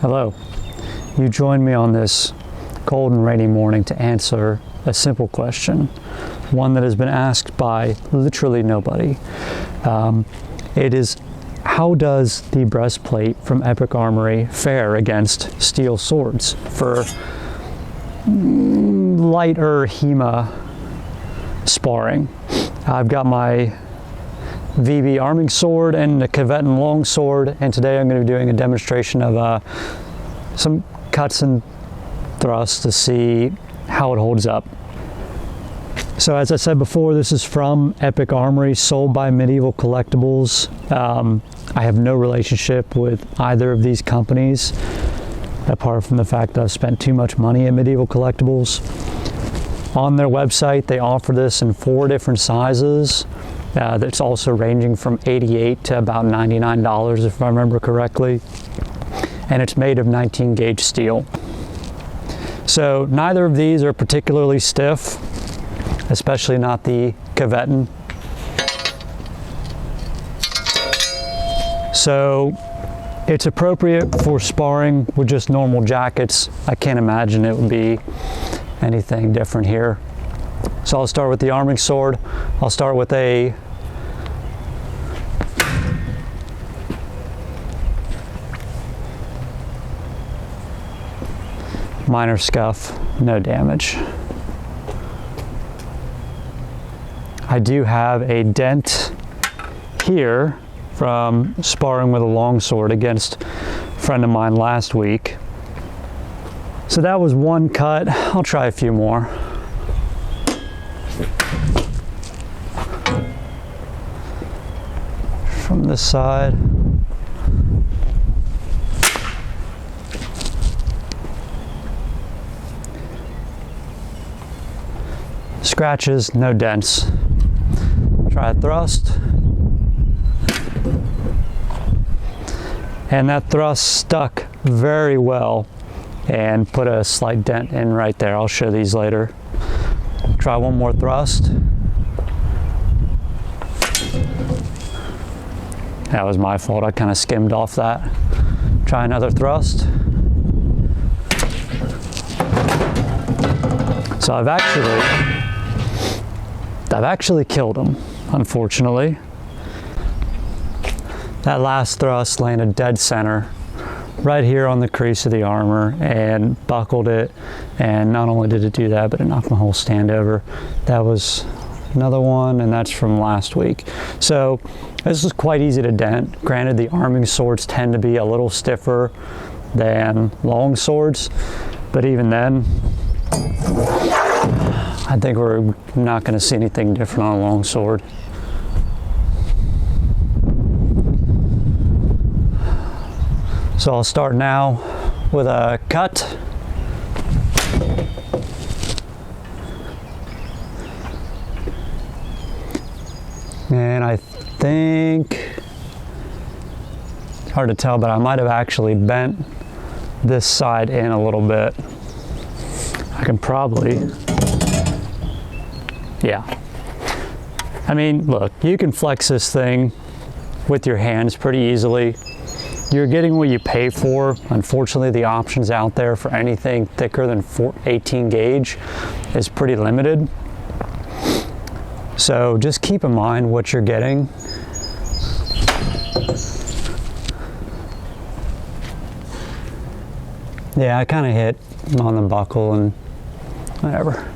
Hello. You joined me on this cold and rainy morning to answer a simple question, one that has been asked by literally nobody. It is, how does the breastplate from Epic Armory fare against steel swords for lighter Hema sparring? I've got my VB arming sword and the Tibetan longsword, and today I'm going to be doing a demonstration of some cuts and thrusts to see how it holds up. So as I said before, this is from Epic Armory, sold by Medieval Collectibles. I have no relationship with either of these companies, apart from the fact that I've spent too much money at Medieval Collectibles. On their website, they offer this in 4 different sizes. That's also ranging from $88 to about $99, if I remember correctly. And it's made of 19 gauge steel. So neither of these are particularly stiff, especially not the Tibetan. So it's appropriate for sparring with just normal jackets. I can't imagine it would be anything different here. So I'll start with the arming sword. I'll start with a minor scuff, no damage. I do have a dent here from sparring with a longsword against a friend of mine last week. So that was one cut. I'll try a few more. From this side. Scratches, no dents. Try a thrust. And that thrust stuck very well and put a slight dent in right there. I'll show these later. Try one more thrust. That was my fault. I kind of skimmed off that. Try another thrust. So I've actually killed him, unfortunately. That last thrust landed dead center, right here on the crease of the armor, and buckled it. And not only did it do that, but it knocked my whole stand over. That was another one, and that's from last week. So this is quite easy to dent. Granted, the arming swords tend to be a little stiffer than long swords, but even then, I think we're not going to see anything different on a long sword. So I'll start now with a cut. And I think, it's hard to tell, but I might have actually bent this side in a little bit. I can probably, yeah. I mean, look, you can flex this thing with your hands pretty easily. You're getting what you pay for. Unfortunately, the options out there for anything thicker than 18 gauge is pretty limited. So just keep in mind what you're getting. Yeah, I kind of hit on the buckle and whatever.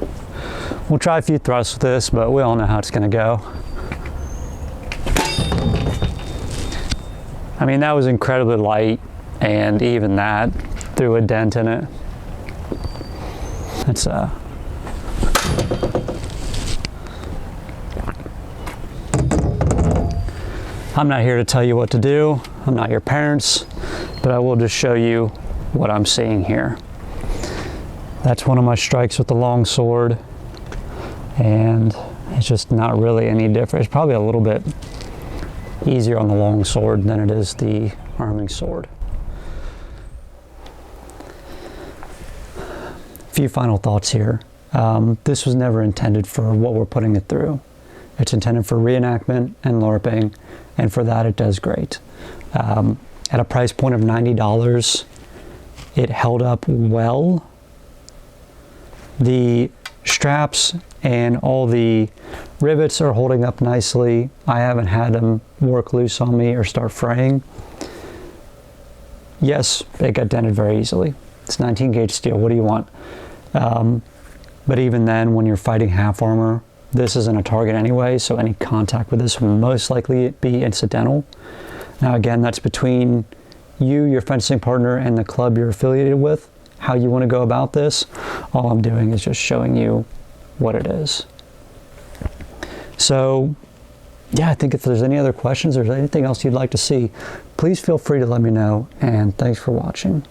We'll try a few thrusts with this, but we all know how it's going to go. I mean, that was incredibly light, and even that threw a dent in it. It's I'm not here to tell you what to do. I'm not your parents, but I will just show you what I'm seeing here. That's one of my strikes with the long sword, and it's just not really any different. It's probably a little bit easier on the long sword than it is the arming sword. A few final thoughts here. This was never intended for what we're putting it through. It's intended for reenactment and LARPing, and for that it does great. At a price point of $90, it held up well. The straps and all the rivets are holding up nicely. I haven't had them work loose on me or start fraying. Yes, it got dented very easily. It's 19 gauge steel, what do you want? But even then, when you're fighting half armor, this isn't a target anyway, so any contact with this will most likely be incidental. Now again, that's between you, your fencing partner, and the club you're affiliated with, how you want to go about this. All I'm doing is just showing you what it is. So yeah, I think if there's any other questions or anything else you'd like to see, please feel free to let me know, and thanks for watching.